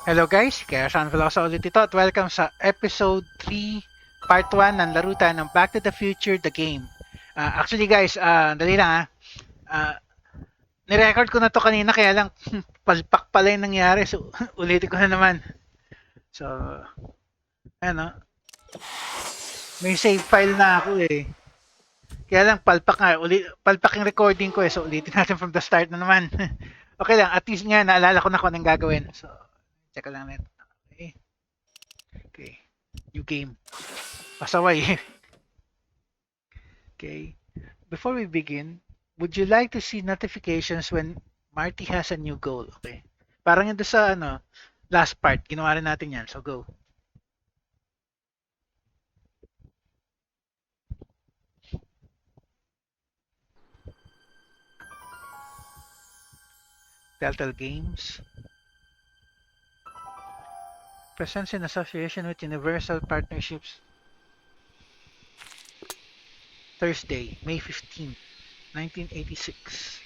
Hello guys, kaya Sean Veloso ulit ito at welcome sa episode 3, part 1 ng laro tayo ng Back to the Future, the game. Actually guys, dali lang Ah, nirecord ko na to kanina kaya lang palpak pala yung nangyari. So, ulitin ko na naman. So, ano, may save file na ako eh. Kaya lang palpak nga, palpak yung recording ko eh. So, ulitin natin from the start na naman. Okay lang, at least nga naalala ko na kung anong gagawin. So, check ko lang net. Okay. Okay. New game. Pasaway. Okay. Before we begin, would you like to see notifications when Marty has a new goal? Okay. Parang yun doon sa last part, ginawa rin natin yan. So go. Telltale Games. Presents in association with Universal Partnerships. Thursday, May 15th, 1986.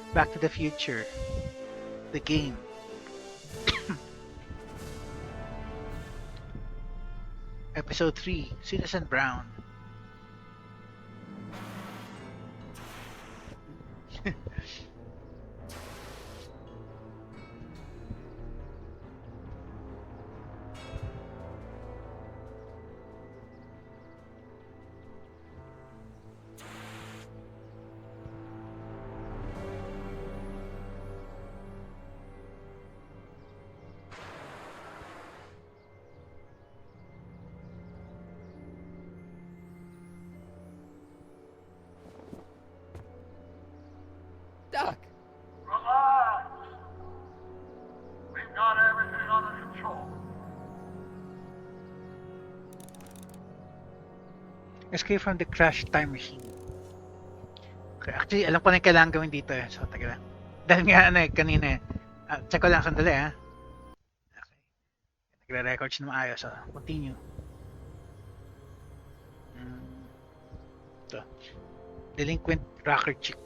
Back to the Future. The game. Episode 3, Citizen Brown. Doc! Relax! We've got everything under control. Escape from the crash time machine. Okay, actually, alam ko na yung kailangan gawin dito eh. So, taga lang. Dahil nga, kanina eh. Check ko lang sandali ha. Okay. Nagre-record siya na maayos. So, continue. Ito. Delinquent rocker chick.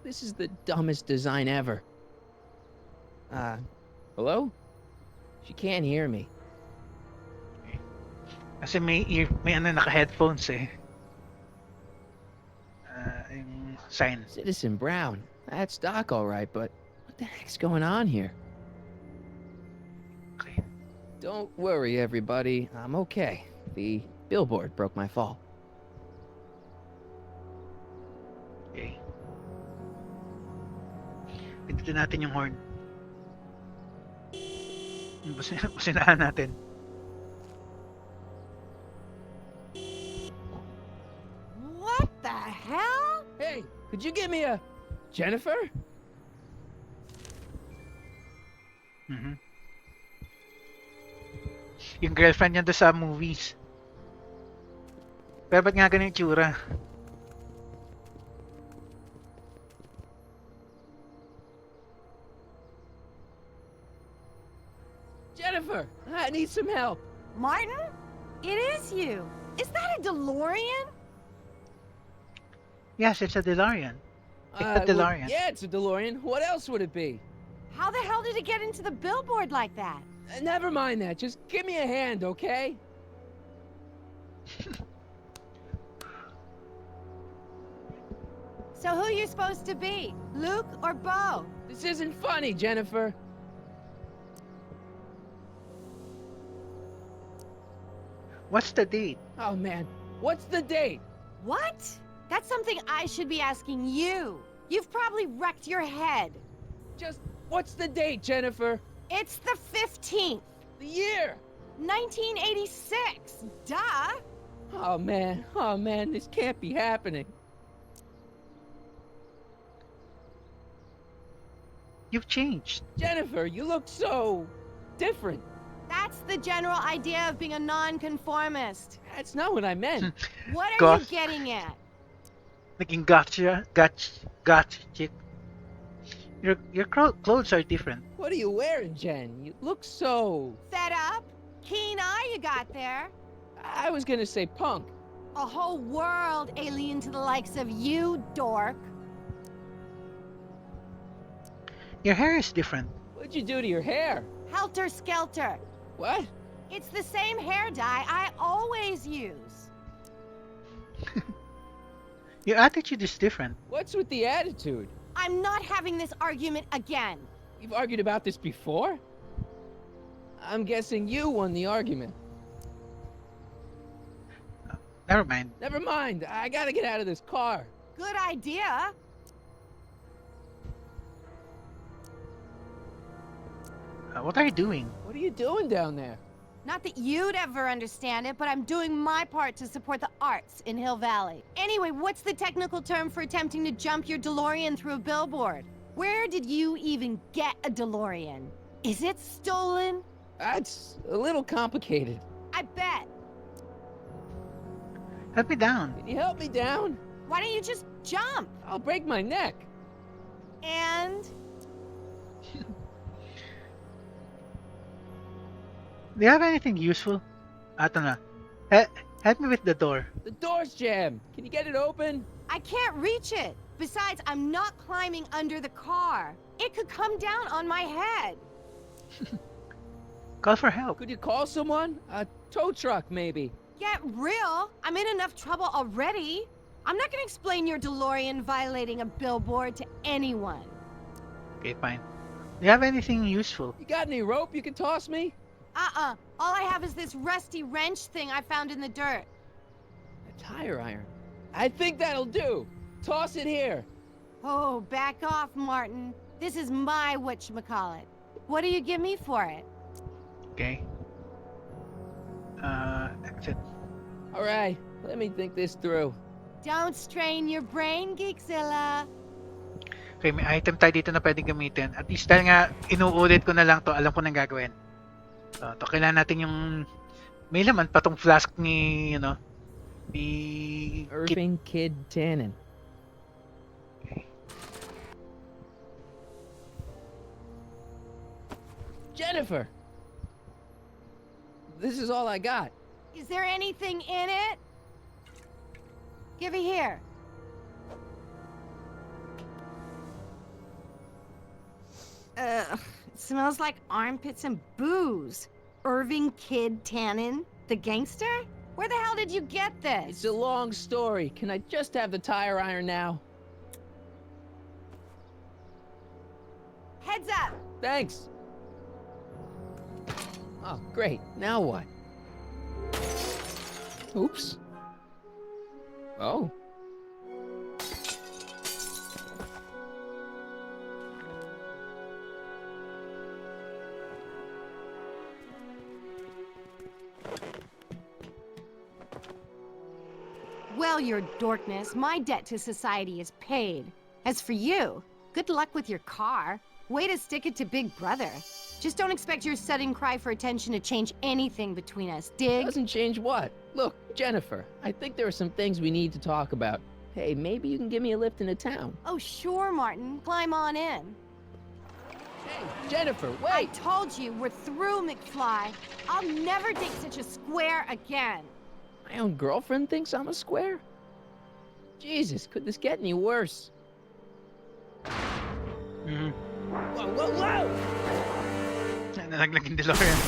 This is the dumbest design ever. Hello? She can't hear me. Kasi may naka-headphones eh. Yung sign. Citizen Brown. That's Doc, all right, but what the heck's going on here? Okay. Don't worry, everybody. I'm okay. The billboard broke my fall. Okay. Pindutin natin yung horn. Businahan natin. What the hell? Hey, could you give me a... Jennifer? Mhm. Yung girlfriend niya doon sa movies. Pero ba't nga ganun yung tsura? Jennifer, I need some help. Martin? It is you. Is that a DeLorean? Yes, it's a DeLorean. It's a DeLorean. Yeah, it's a DeLorean. What else would it be? How the hell did it get into the billboard like that? Never mind that. Just give me a hand, okay? So who you supposed to be? Luke or Bo? This isn't funny, Jennifer. What's the date? Oh, man. What's the date? What? That's something I should be asking you. You've probably wrecked your head. Just, what's the date, Jennifer? It's the 15th, The year? 1986. Duh. Oh, man, this can't be happening. You've changed. Jennifer, you look so... different. That's the general idea of being a nonconformist. That's not what I meant. What are you Goth. getting at? Naging gotcha chick. Your clothes are different. What are you wearing, Jen? You look so... Fed up? Keen eye you got there. I was gonna say punk. A whole world alien to the likes of you, dork. Your hair is different. What'd you do to your hair? Helter skelter. What? It's the same hair dye I always use. Your attitude is different. What's with the attitude? I'm not having this argument again. You've argued about this before? I'm guessing you won the argument. Never mind. Never mind, I gotta get out of this car. Good idea. What are you doing? What are you doing down there? Not that you'd ever understand it, but I'm doing my part to support the arts in Hill Valley. Anyway, what's the technical term for attempting to jump your DeLorean through a billboard? Where did you even get a DeLorean? Is it stolen? That's a little complicated. I bet. Help me down. Can you help me down? Why don't you just jump? I'll break my neck. And Do you have anything useful? Ato na. Help me with the door. The door's jammed. Can you get it open? I can't reach it. Besides, I'm not climbing under the car. It could come down on my head. Call for help. Could you call someone? A tow truck, maybe. Get real. I'm in enough trouble already. I'm not gonna explain your DeLorean violating a billboard to anyone. Okay, fine. Do you have anything useful? You got any rope you can toss me? All I have is this rusty wrench thing I found in the dirt. A tire iron. I think that'll do. Toss it here. Oh, back off, Martin. This is my whatchamacallit. What do you give me for it? Okay. Exit. All right, let me think this through. Don't strain your brain, Geekzilla. Okay, may item tayo dito na pwedeng gamitin. At least dahil nga inuulit ko na lang to, alam ko nang gagawin. So, to kailangan natin yung may laman pa tong flask ni, ni Irving Kid Tannen. Jennifer! This is all I got. Is there anything in it? Give it here. It smells like armpits and booze. Irving Kid Tannen, the gangster? Where the hell did you get this? It's a long story. Can I just have the tire iron now? Heads up! Thanks. Oh, great. Now what? Oops. Oh. Well, your dorkness, my debt to society is paid. As for you, good luck with your car. Way to stick it to Big Brother. Just don't expect your sudden cry for attention to change anything between us, dig? Doesn't change what? Look, Jennifer, I think there are some things we need to talk about. Hey, maybe you can give me a lift into town. Oh, sure, Martin. Climb on in. Hey, Jennifer, I wait! told you, we're through, McFly. I'll never date such a square again. My own girlfriend thinks I'm a square? Jesus, could this get any worse? Mhm. Whoa, whoa, whoa! Nalaglag yung DeLorean.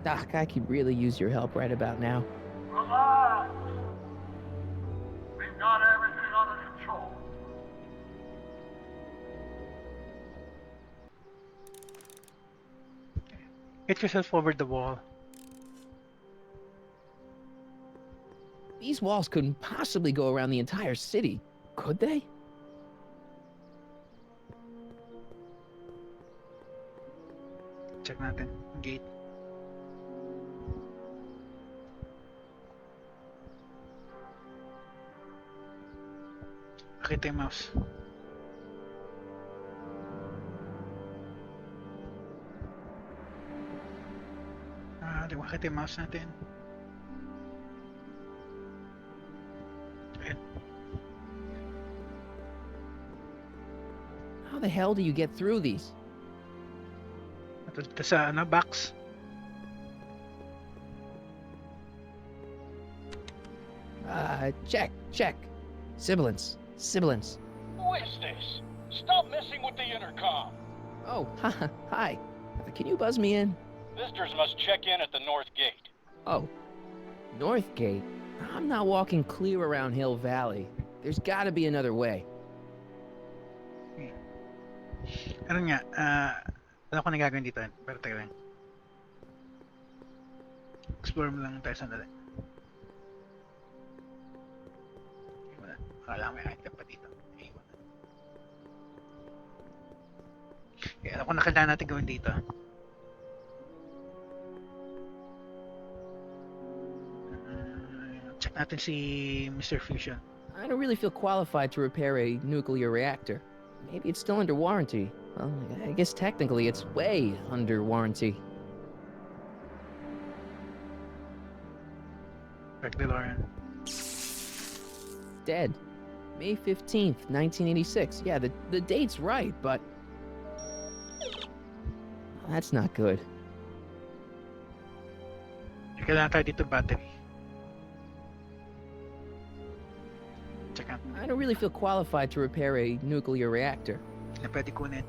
Doc, I could really use your help right about now. Relax. We've got everything under control. Get yourself over the wall. These walls couldn't possibly go around the entire city, could they? Check natin. Gate. makita yung mouse. Di ko makita yung mouse natin. Ayan. How the hell do you get through these? Matulta sa box. Check. Sibilance. Who is this? Stop messing with the intercom. Oh, hi. Can you buzz me in? Visitors must check in at the north gate. Oh, North Gate? I'm not walking clear around Hill Valley. There's gotta be another way. Ano nga, ano ko na gagawin dito? Pero tayo lang. Explore mo lang tayo sandali. Wala. Akala ko may item pa dito. Iwan na. Okay, ano ko na kailangan natin gawin dito? Check natin si Mr. Fusion. I don't really feel qualified to repair a nuclear reactor. Maybe it's still under warranty. Well, I guess technically it's way under warranty. Back DeLorean. Dead. May 15th, 1986. Yeah, the date's right, but... That's not good. Kailangan tayo dito battery. Check out. I don't really feel qualified to repair a nuclear reactor. Na pwede kunin.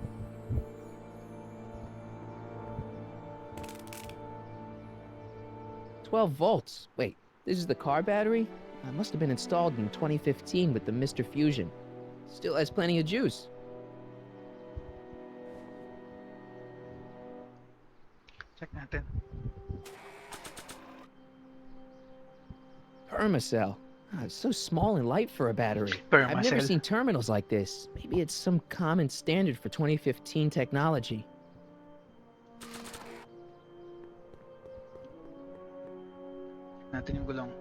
"12 volts. Wait, this is the car battery? It must have been installed in 2015 with the Mr. Fusion. Still has plenty of juice. Check natin. Permacell. It's so small and light for a battery. I've never Permacell. seen terminals like this. Maybe it's some common standard for 2015 technology. Natin yung gulong.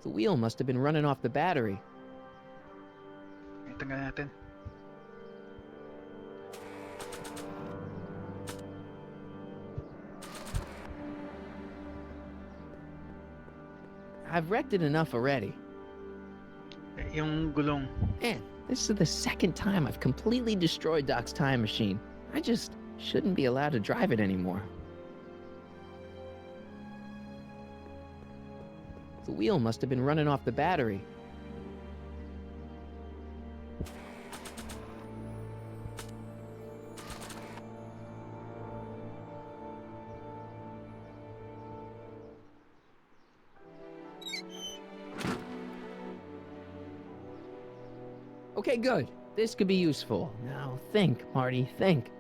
The wheel must have been running off the battery. Tanggalin natin. I've wrecked it enough already. Yung gulong. Man, this is the second time I've completely destroyed Doc's time machine. I just shouldn't be allowed to drive it anymore. The wheel must have been running off the battery. Okay, good. This could be useful. Now think, Marty, think.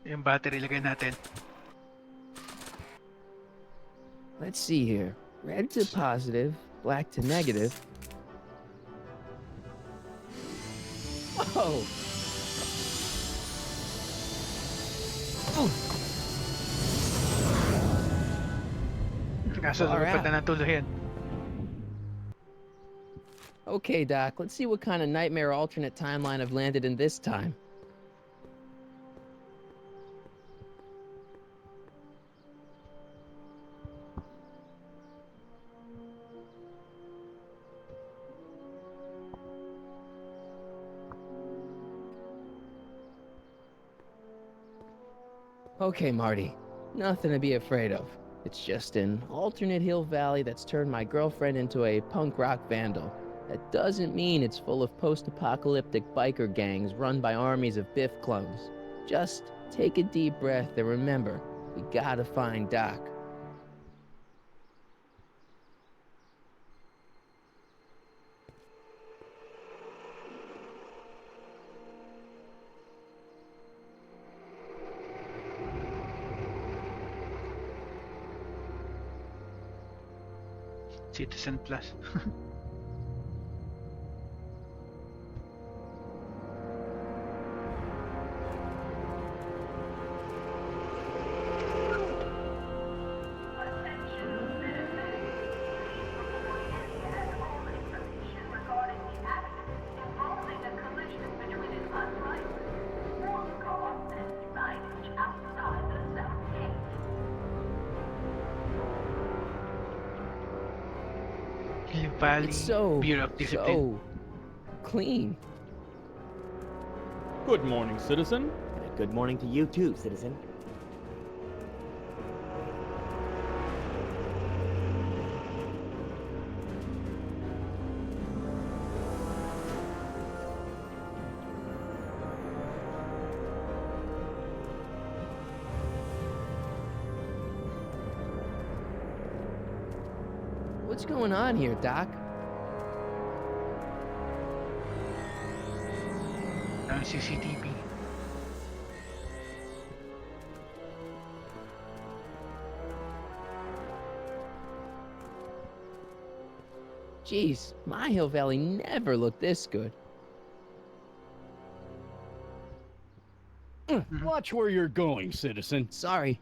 Yung battery lagay natin. Let's see here. Red to positive, black to negative. Whoa! Kaso Far lumipad out. na ng tuloy yan. Okay, Doc, let's see what kind of nightmare alternate timeline I've landed in this time. Okay, Marty. Nothing to be afraid of. It's just an alternate hill valley that's turned my girlfriend into a punk rock vandal. That doesn't mean it's full of post-apocalyptic biker gangs run by armies of Biff clones. Just take a deep breath and remember, we gotta find Doc. Citizen Plus. Hill Valley It's so, Bureau of Discipline. so clean. Good morning, citizen. And good morning to you too, citizen. What's going on here, Doc? On CCTV. Jeez, my Hill Valley never looked this good. Watch where you're going, citizen. Sorry.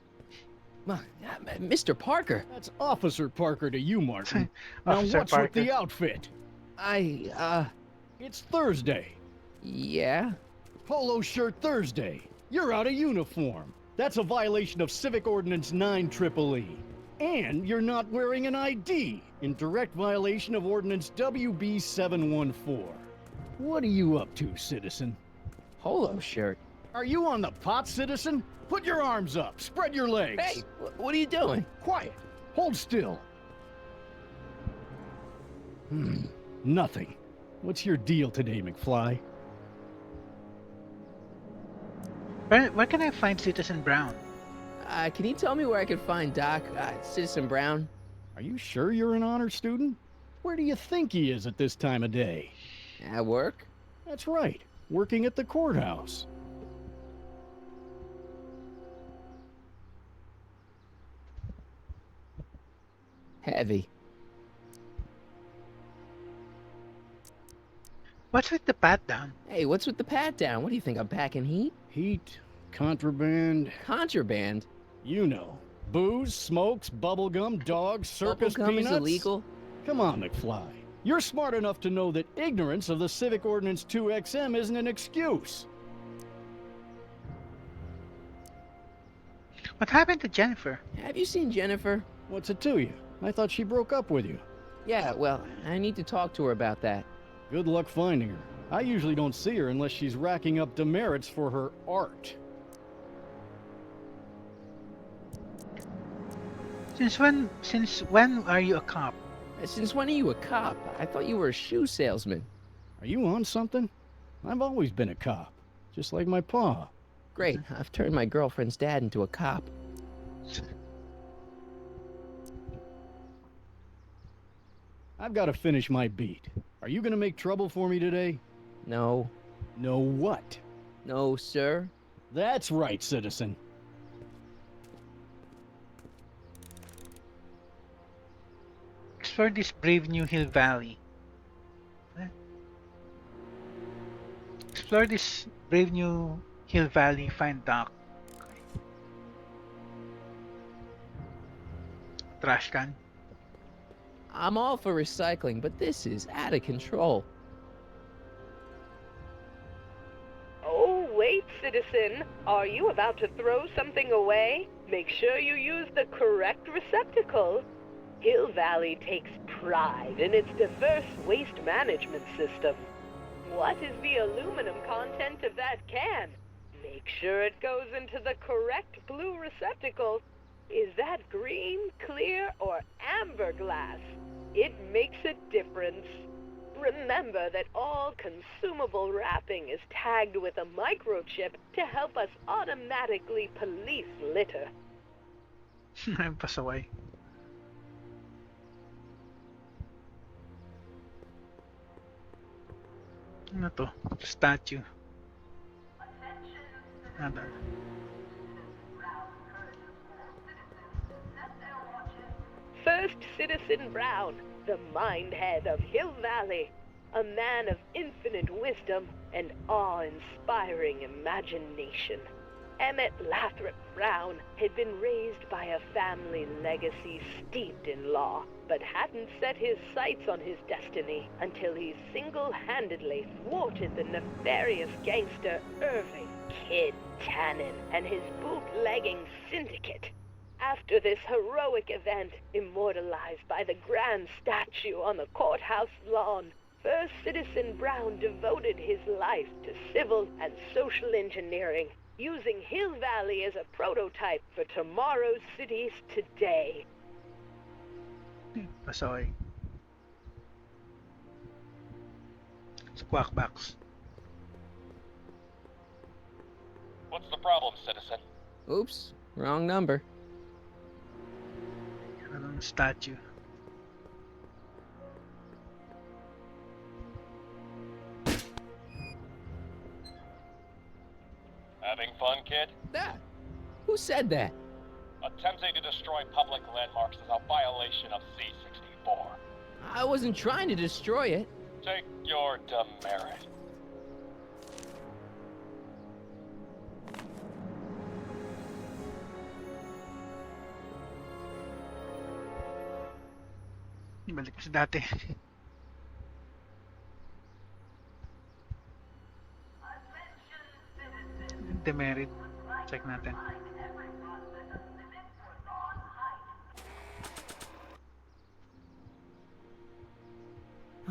Mr. Parker, That's Officer Parker to you, Martin. Now Officer what's Parker. with the outfit? It's Thursday. Yeah? Polo shirt Thursday. You're out of uniform. That's a violation of Civic Ordinance 9EEE. And you're not wearing an ID, in direct violation of Ordinance WB 714. What are you up to, citizen? Polo shirt. Are you on the pot, citizen? Put your arms up. Spread your legs. Hey, what are you doing? Quiet. Hold still. Nothing. What's your deal today, McFly? Where can I find Citizen Brown? Can you tell me where I can find Doc, Citizen Brown? Are you sure you're an honor student? Where do you think he is at this time of day? At work? That's right. Working at the courthouse. Heavy. What's with the pat down? Hey, what's with the pat down? What do you think, I'm packing heat? Heat, contraband, Contraband? you know. Booze, smokes, bubblegum, dogs, circus Bubblegum peanuts. is illegal? Come on, McFly. You're smart enough to know that ignorance of the Civic Ordinance 2XM isn't an excuse. What happened to Jennifer? Have you seen Jennifer? What's it to you? I thought she broke up with you. Yeah, well, I need to talk to her about that. Good luck finding her. I usually don't see her unless she's racking up demerits for her art. Since when are you a cop? Since when are you a cop? I thought you were a shoe salesman. Are you on something? I've always been a cop, just like my pa. Great, I've turned my girlfriend's dad into a cop. I've got to finish my beat. Are you gonna make trouble for me today? No. No what? No, sir. That's right, citizen. Explore this brave new Hill Valley. Eh? Explore this brave new Hill Valley. Find Doc. Trash can. I'm all for recycling, but this is out of control. Oh, wait, citizen. Are you about to throw something away? Make sure you use the correct receptacle. Hill Valley takes pride in its diverse waste management system. What is the aluminum content of that can? Make sure it goes into the correct blue receptacle. Is that green, clear, or amber glass? It makes a difference. Remember that all consumable wrapping is tagged with a microchip to help us automatically police litter. Pass away. Ano to? Statue. Ano? First Citizen Brown, the mind head of Hill Valley, a man of infinite wisdom and awe-inspiring imagination. Emmett Lathrop Brown had been raised by a family legacy steeped in law, but hadn't set his sights on his destiny until he single-handedly thwarted the nefarious gangster Irving Kid Tannen and his bootlegging syndicate. After this heroic event, immortalized by the grand statue on the courthouse lawn, First Citizen Brown devoted his life to civil and social engineering, using Hill Valley as a prototype for tomorrow's cities today. Pasoy. Squawk box. What's the problem, citizen? Oops, wrong number. Anong statue? Having fun, kid? That? Who said that? Attempting to destroy public landmarks is a violation of C-64. I wasn't trying to destroy it. Take your demerit. Balik sa dati. Demerit. Check natin.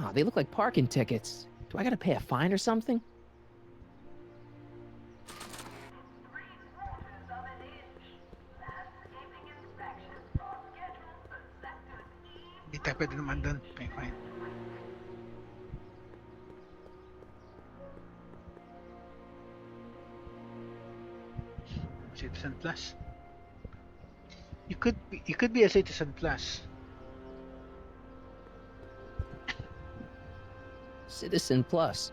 Oh, they look like parking tickets. Do I gotta pay a fine or something? Hindi tayo pwede naman doon. Okay, fine. Citizen Plus. You could be a Citizen Plus. Citizen Plus.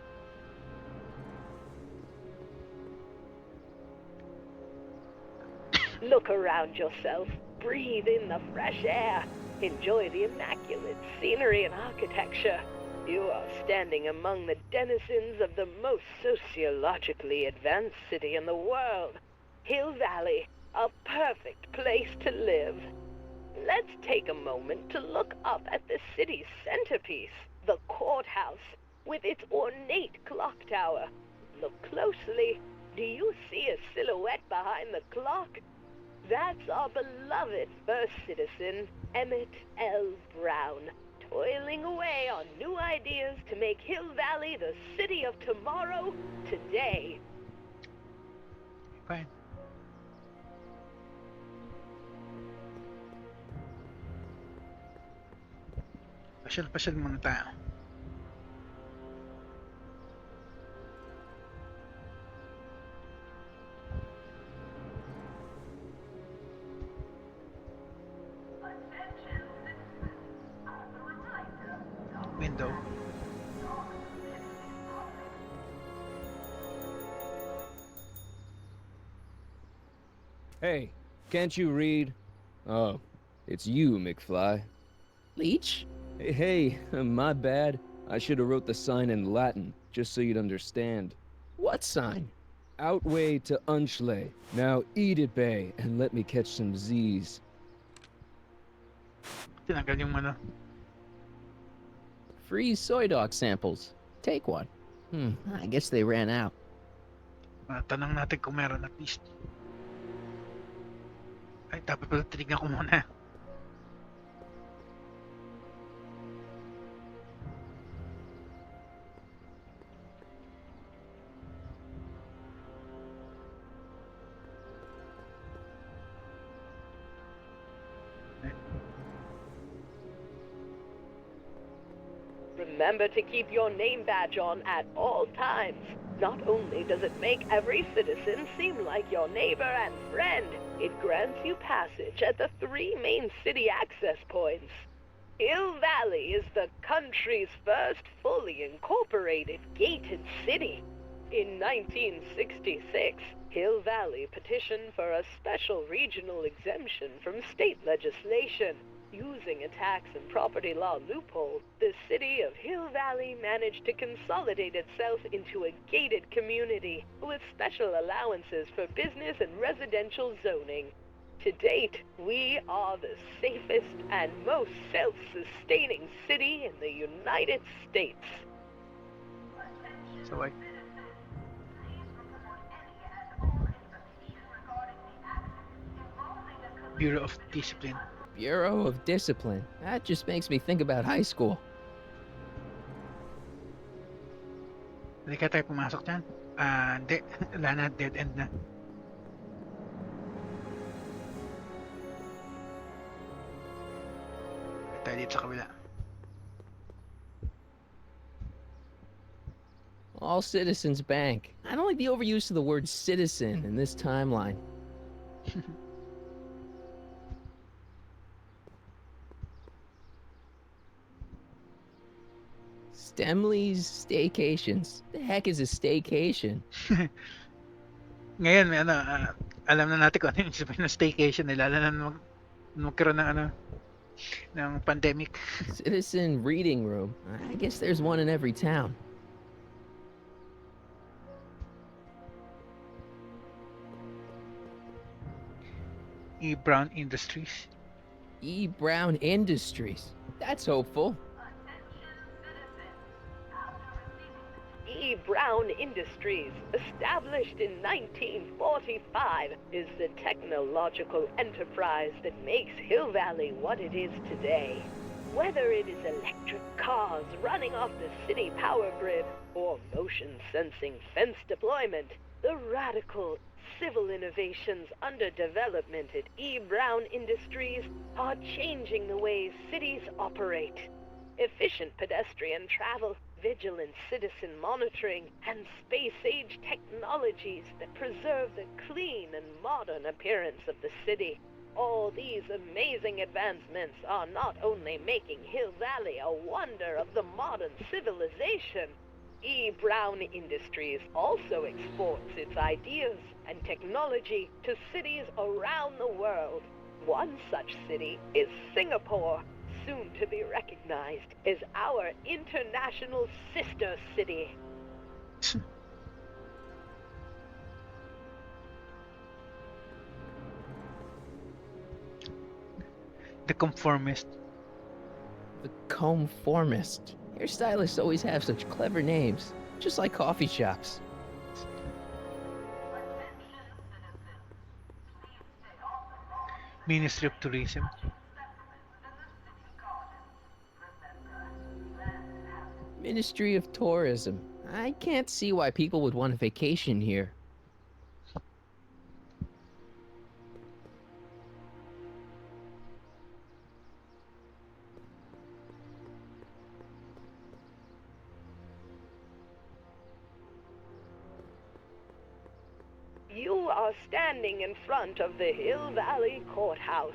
Look around yourself. Breathe in the fresh air. Enjoy the immaculate scenery and architecture. You are standing among the denizens of the most sociologically advanced city in the world. Hill Valley, a perfect place to live. Let's take a moment to look up at the city's centerpiece, the courthouse, with its ornate clock tower. Look closely. Do you see a silhouette behind the clock? That's our beloved first citizen, Emmett L. Brown, toiling away on new ideas to make Hill Valley the city of tomorrow, today. Fine. Pasyal muna tayo. Window. Hey, can't you read? Oh, it's you, McFly. Leech? Hey, my bad. I should have wrote the sign in Latin, just so you'd understand. What sign? Outway to Unchley. Now eat it, Bay, and let me catch some Z's. Tinanggal yung ano. Free soy dog samples. Take one. I guess they ran out. Tanong natin kung meron at least. Ay, dapat pala tinignan ko muna. Remember to keep your name badge on at all times. Not only does it make every citizen seem like your neighbor and friend, it grants you passage at the 3 main city access points. Hill Valley is the country's first fully incorporated gated city. In 1966, Hill Valley petitioned for a special regional exemption from state legislation. Using a tax and property law loophole, the city of Hill Valley managed to consolidate itself into a gated community with special allowances for business and residential zoning. To date, we are the safest and most self-sustaining city in the United States. So like, Bureau of Discipline. Bureau of Discipline. That just makes me think about high school. Hindi ka tayo pumasok dyan? Hindi. Wala na, dead end na. Tayo dito sa kabila. All Citizens Bank. I don't like the overuse of the word citizen in this timeline. Stemley's Staycations. The heck is a staycation? Ngayon, may alam na natin kung ano yung sabihin ng staycation. Lalo na magkaroon ng ng pandemic. Citizen Reading Room. I guess there's one in every town. E. Brown Industries. E. Brown Industries. That's hopeful. E. Brown Industries, established in 1945, is the technological enterprise that makes Hill Valley what it is today. Whether it is electric cars running off the city power grid or motion-sensing fence deployment, the radical civil innovations under development at E. Brown Industries are changing the ways cities operate. Efficient pedestrian travel, vigilant citizen monitoring, and space-age technologies that preserve the clean and modern appearance of the city. All these amazing advancements are not only making Hill Valley a wonder of the modern civilization, E. Brown Industries also exports its ideas and technology to cities around the world. One such city is Singapore, soon to be recognized as our international sister city. The Conformist. The Conformist. Hairstylists always have such clever names, just like coffee shops. Ministry of Tourism. Ministry of Tourism. I can't see why people would want a vacation here. You are standing in front of the Hill Valley Courthouse.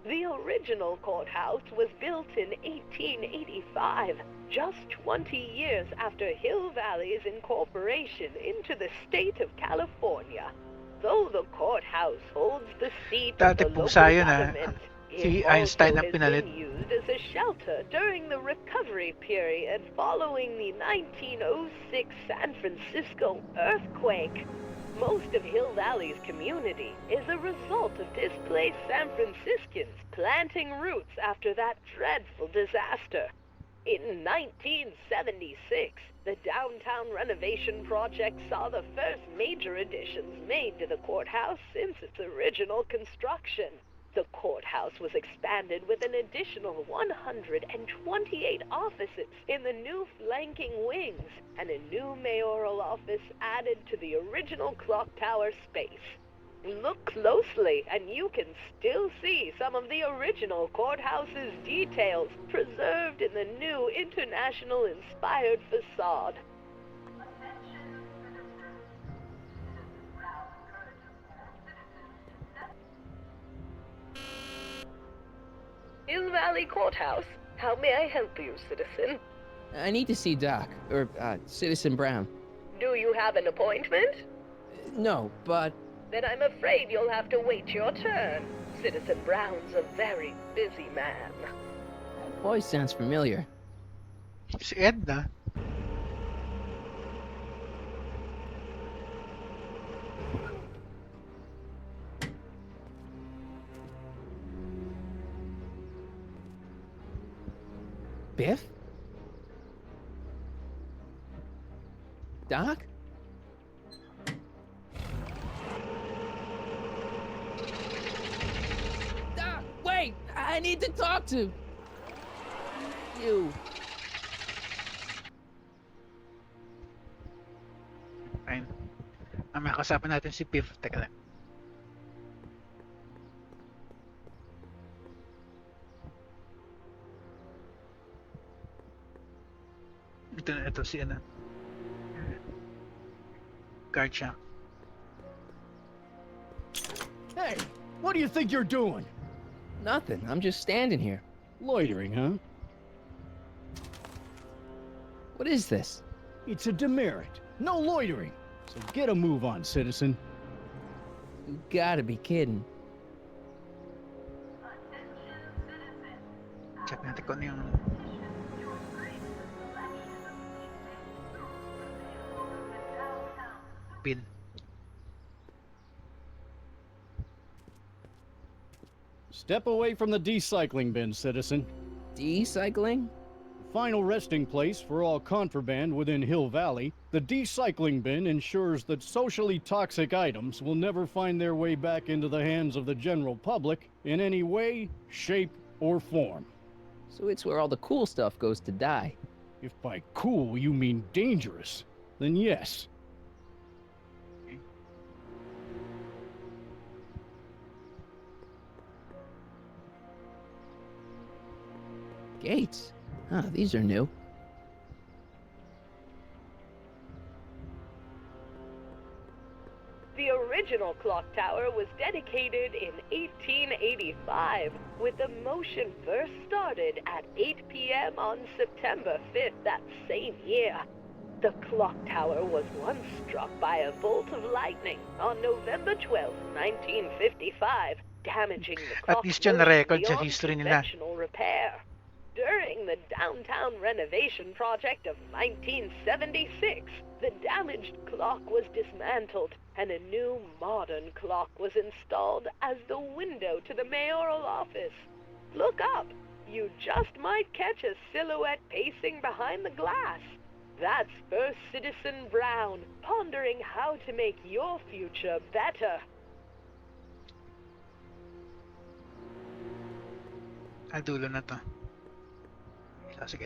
The original courthouse was built in 1885, just 20 years after Hill Valley's incorporation into the state of California. Though the courthouse holds the seat of Dati the local pusa yun, ah. government, Si it Einstein also ang has pinalit. been used as a shelter during the recovery period following the 1906 San Francisco earthquake. Most of Hill Valley's community is a result of displaced San Franciscans planting roots after that dreadful disaster. In 1976, the downtown renovation project saw the first major additions made to the courthouse since its original construction. The courthouse was expanded with an additional 128 offices in the new flanking wings, and a new mayoral office added to the original clock tower space. Look closely, and you can still see some of the original courthouse's details preserved in the new international-inspired facade. Hill Valley Courthouse. How may I help you, citizen? I need to see Doc, or Citizen Brown. Do you have an appointment? No, but Then I'm afraid you'll have to wait your turn. Citizen Brown's a very busy man. that voice sounds familiar. Si Edna. Biff? Doc? I need to talk to you. Fine. Kasapan natin si Piv. Teka lang. Ito si ano. Guard siya. Hey, what do you think you're doing? Nothing. I'm just standing here. Loitering, huh? What is this? It's a demerit. No loitering. So get a move on, citizen. You gotta be kidding. Check natin kung ano yung pin. Step away from the decycling bin, citizen. Decycling? Final resting place for all contraband within Hill Valley, the decycling bin ensures that socially toxic items will never find their way back into the hands of the general public in any way, shape, or form. So it's where all the cool stuff goes to die. If by cool you mean dangerous, then yes. Gates? Huh, these are new. The original clock tower was dedicated in 1885, with the motion first started at 8 p.m. on September 5th that same year. The clock tower was once struck by a bolt of lightning on November 12, 1955, damaging the clock At least yun na-record sa beyond history nila. conventional repair. During the downtown renovation project of 1976, the damaged clock was dismantled and a new modern clock was installed as the window to the mayoral office. Look up. You just might catch a silhouette pacing behind the glass. That's First Citizen Brown, pondering how to make your future better. Dulo na to. Sige.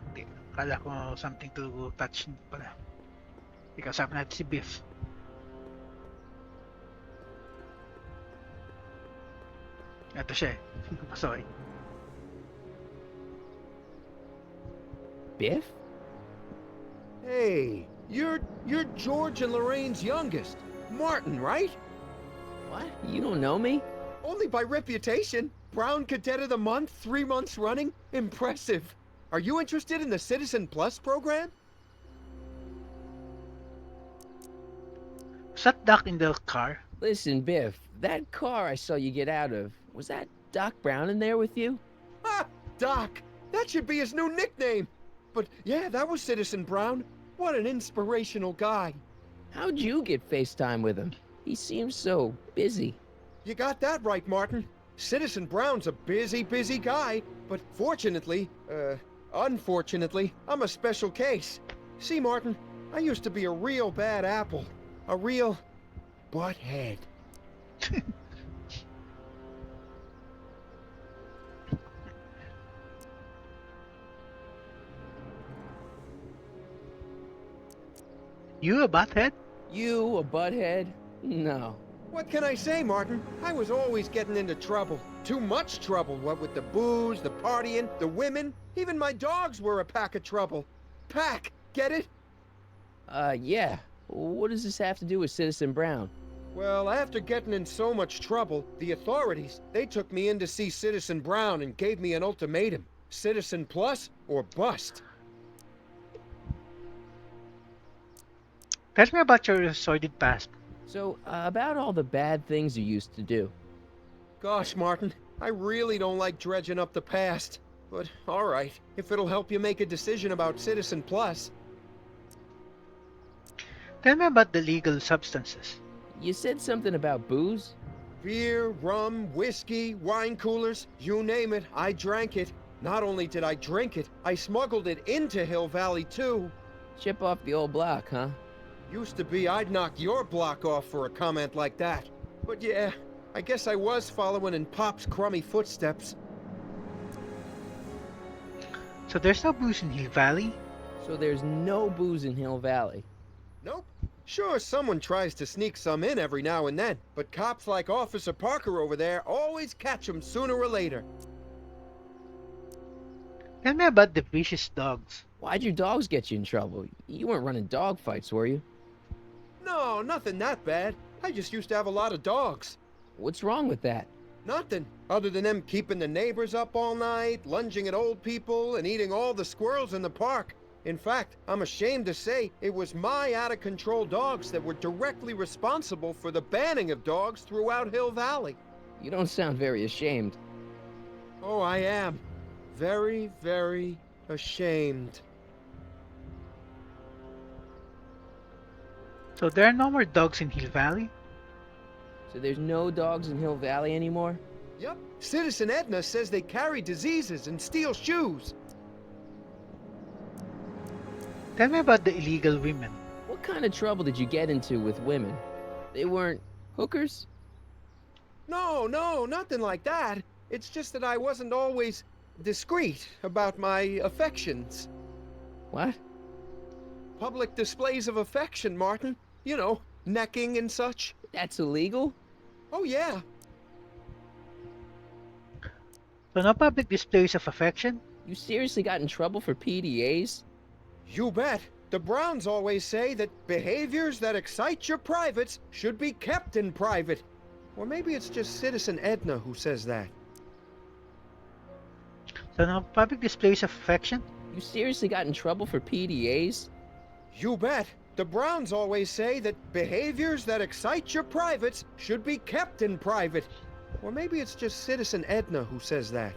Hindi. Kala ko something to touch pala. Ikasap natin si Biff. Ito siya eh. Sorry. Biff? Hey, you're George and Lorraine's youngest. Martin, right? What? You don't know me? Only by reputation. Brown Cadet of the Month, 3 months running? Impressive. Are you interested in the Citizen Plus program? Was that Doc in the car? Listen, Biff, that car I saw you get out of, was that Doc Brown in there with you? Ha! Doc! That should be his new nickname. But yeah, that was Citizen Brown. What an inspirational guy. How'd you get FaceTime with him? He seems so busy. You got that right, Martin. Citizen Brown's a busy guy, but unfortunately, I'm a special case. See, Martin, I used to be a real bad apple. A real butthead. You a butthead? You a butthead? No. What can I say, Martin? I was always getting into trouble. Too much trouble, what with the booze, the partying, the women. Even my dogs were a pack of trouble. Pack, get it? Yeah. What does this have to do with Citizen Brown? Well, after getting in so much trouble, the authorities, they took me in to see Citizen Brown and gave me an ultimatum. Citizen Plus or bust. Tell me about your sordid past. So, about all the bad things you used to do. Gosh, Martin, I really don't like dredging up the past. But, alright, if it'll help you make a decision about Citizen Plus. Tell me about the legal substances. You said something about booze? Beer, rum, whiskey, wine coolers, you name it, I drank it. Not only did I drink it, I smuggled it into Hill Valley too. Chip off the old block, huh? Used to be I'd knock your block off for a comment like that. But yeah, I guess I was following in Pop's crummy footsteps. So there's no booze in Hill Valley? So there's no booze in Hill Valley. Nope. Sure, someone tries to sneak some in every now and then, but cops like Officer Parker over there always catch 'em sooner or later. Tell me about the vicious dogs. Why'd your dogs get you in trouble? You weren't running dog fights, were you? No, nothing that bad. I just used to have a lot of dogs. What's wrong with that? Nothing, other than them keeping the neighbors up all night, lunging at old people, and eating all the squirrels in the park. In fact, I'm ashamed to say it was my out-of-control dogs that were directly responsible for the banning of dogs throughout Hill Valley. You don't sound very ashamed. Oh, I am. Very, very ashamed. So there are no more dogs in Hill Valley? So there's no dogs in Hill Valley anymore? Yep. Citizen Edna says they carry diseases and steal shoes. Tell me about the illegal women. What kind of trouble did you get into with women? They weren't hookers? No, nothing like that. It's just that I wasn't always discreet about my affections. What? Public displays of affection, Martin. You know, necking and such. That's illegal? Oh, yeah. So no public displays of affection? You seriously got in trouble for PDAs? You bet. The Browns always say that behaviors that excite your privates should be kept in private. Or maybe it's just Citizen Edna who says that. So no public displays of affection? You seriously got in trouble for PDAs? You bet. The Browns always say that behaviors that excite your privates should be kept in private. Or maybe it's just Citizen Edna who says that.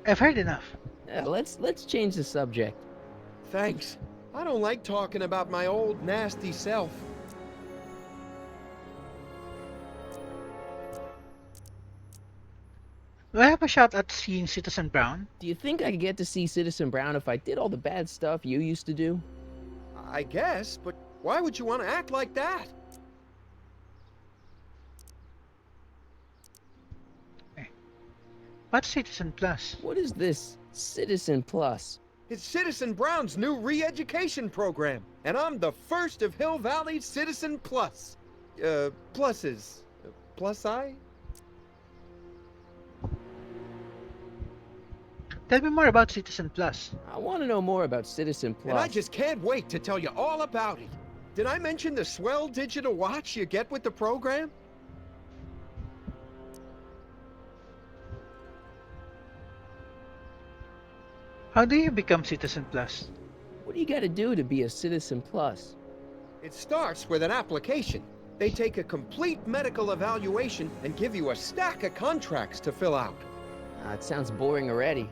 I've heard enough. Let's change the subject. Thanks. I don't like talking about my old nasty self. Do I have a shot at seeing Citizen Brown? Do you think I could get to see Citizen Brown if I did all the bad stuff you used to do? I guess, but why would you want to act like that? What's Citizen Plus? What is this Citizen Plus? It's Citizen Brown's new re-education program, and I'm the first of Hill Valley's Citizen Plus. Pluses. Plus I? Tell me more about Citizen Plus. I want to know more about Citizen Plus. And I just can't wait to tell you all about it. Did I mention the swell digital watch you get with the program? How do you become Citizen Plus? What do you got to do to be a Citizen Plus? It starts with an application. They take a complete medical evaluation and give you a stack of contracts to fill out. It sounds boring already.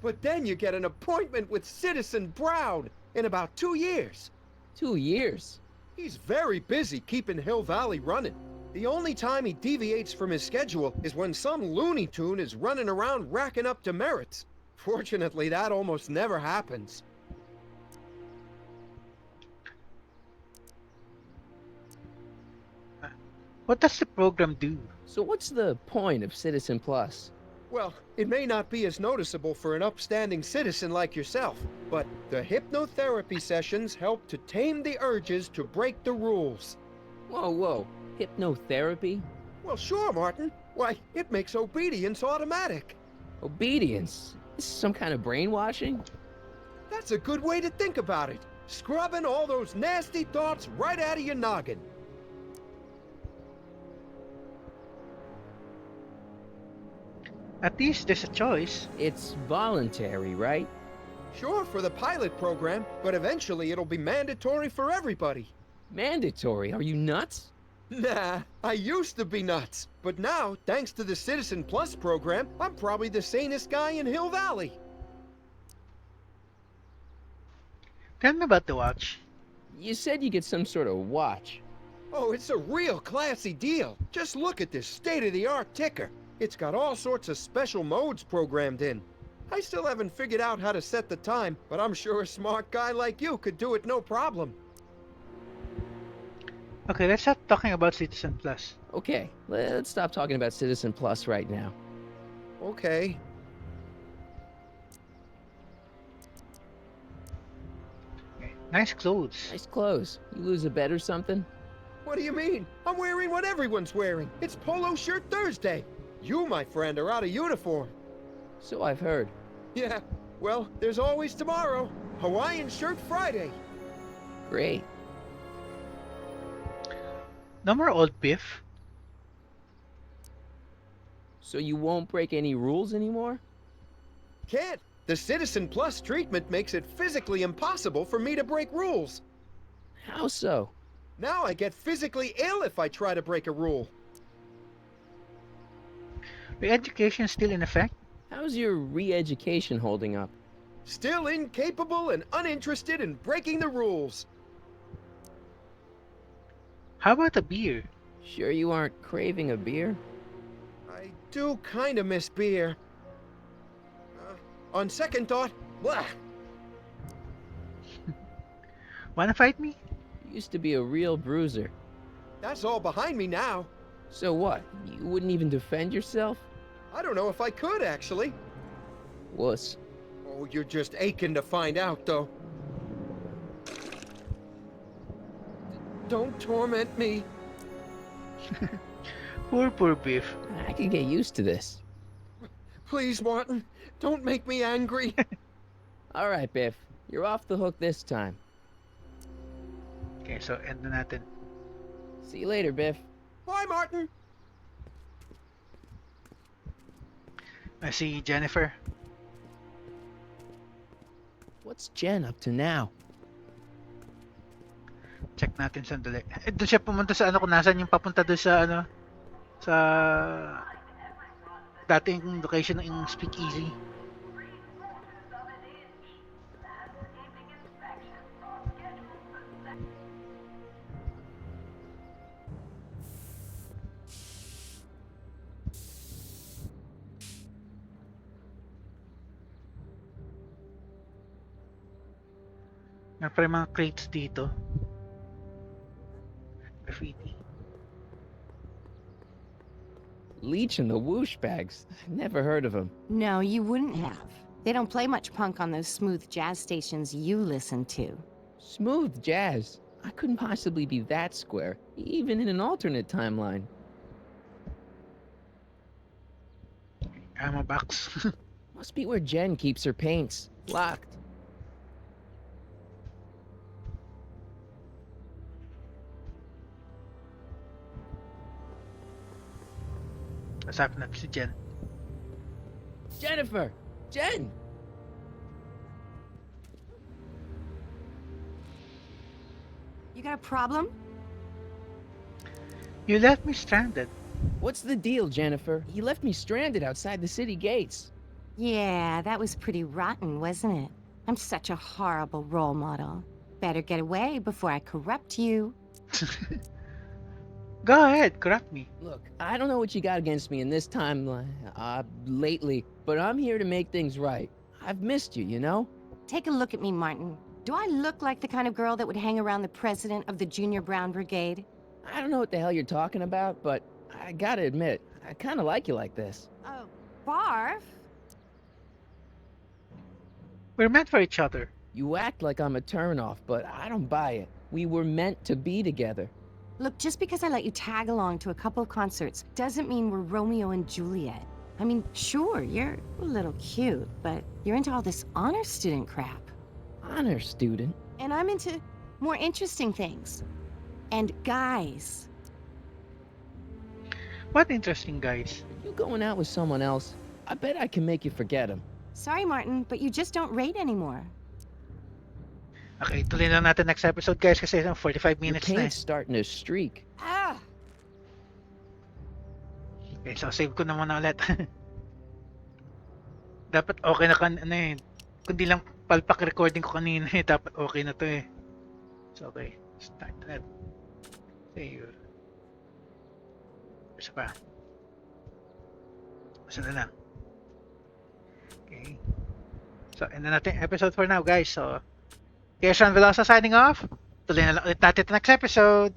But then you get an appointment with Citizen Brown in about 2 years. 2 years? He's very busy keeping Hill Valley running. The only time he deviates from his schedule is when some Looney Tune is running around racking up demerits. Fortunately, that almost never happens. What does the program do? So what's the point of Citizen Plus? Well, it may not be as noticeable for an upstanding citizen like yourself, but the hypnotherapy sessions help to tame the urges to break the rules. Whoa. Hypnotherapy? Well, sure, Martin. Why, it makes obedience automatic. Obedience? This is some kind of brainwashing? That's a good way to think about it. Scrubbing all those nasty thoughts right out of your noggin. At least there's a choice. It's voluntary, right? Sure, for the pilot program, but eventually it'll be mandatory for everybody. Mandatory? Are you nuts? Nah, I used to be nuts. But now, thanks to the Citizen Plus program, I'm probably the sanest guy in Hill Valley. Tell me about the watch. You said you get some sort of watch. Oh, it's a real classy deal. Just look at this state-of-the-art ticker. It's got all sorts of special modes programmed in. I still haven't figured out how to set the time, but I'm sure a smart guy like you could do it no problem. Okay, let's stop talking about Citizen Plus. Okay, let's stop talking about Citizen Plus right now. Okay. Okay. Nice clothes. Nice clothes. You lose a bet or something? What do you mean? I'm wearing what everyone's wearing. It's Polo Shirt Thursday. You, my friend, are out of uniform. So I've heard. Yeah, well, there's always tomorrow. Hawaiian Shirt Friday. Great. No more old beef. So you won't break any rules anymore? Can't. The Citizen Plus treatment makes it physically impossible for me to break rules. How so? Now I get physically ill if I try to break a rule. Re-education still in effect? How's your re-education holding up? Still incapable and uninterested in breaking the rules. How about a beer? Sure you aren't craving a beer? I do kind of miss beer. On second thought, blah. Wanna fight me? You used to be a real bruiser. That's all behind me now. So what? You wouldn't even defend yourself? I don't know if I could, actually. Wuss. Oh, you're just aching to find out, though. Don't torment me. Poor beef. I could get used to this. Please, Martin, don't make me angry. Alright, Biff. You're off the hook this time. Okay, so end na natin. See you later, Biff. Bye, Martin. I see Jennifer. What's Jen up to now? Check natin sandali. Doon siya pumunta sa ano kung nasan yung papunta doon sa ano sa dating location ng Speakeasy. May pa rin mga crates dito. Graffiti. Leech and the Whoosh Bags. Never heard of them. No, you wouldn't have. They don't play much punk on those smooth jazz stations you listen to. Smooth jazz. I couldn't possibly be that square, even in an alternate timeline. Ammo box. Must be where Jen keeps her paints. Locked. Kasapin natin si Jen. Jennifer! Jen! You got a problem? You left me stranded. What's the deal, Jennifer? You left me stranded outside the city gates. Yeah, that was pretty rotten, wasn't it? I'm such a horrible role model. Better get away before I corrupt you. Go ahead, corrupt me. Look, I don't know what you got against me in this timeline, lately, but I'm here to make things right. I've missed you, you know? Take a look at me, Martin. Do I look like the kind of girl that would hang around the president of the Junior Brown Brigade? I don't know what the hell you're talking about, but I gotta admit, I kinda like you like this. Oh, barf? We're meant for each other. You act like I'm a turnoff, but I don't buy it. We were meant to be together. Look, just because I let you tag along to a couple of concerts doesn't mean we're Romeo and Juliet. I mean, sure, you're a little cute, but you're into all this honor student crap. Honor student? And I'm into more interesting things. And guys. What interesting guys. You going out with someone else? I bet I can make you forget him. Sorry, Martin, but you just don't rate anymore. Okay, tuloy na natin next episode guys kasi 45 minutes Your na eh. paint's starting to streak. Ah! Okay, so save ko na muna ulit. Dapat okay na kan ano eh. Kundi lang palpak recording ko kanina eh. Dapat okay na to eh. So okay, start that. Save. Isa pa. Isa na lang. Okay. So, end na natin episode for now guys. So, here's Sean Velosa signing off. Tuloy na lang ulit natin next episode.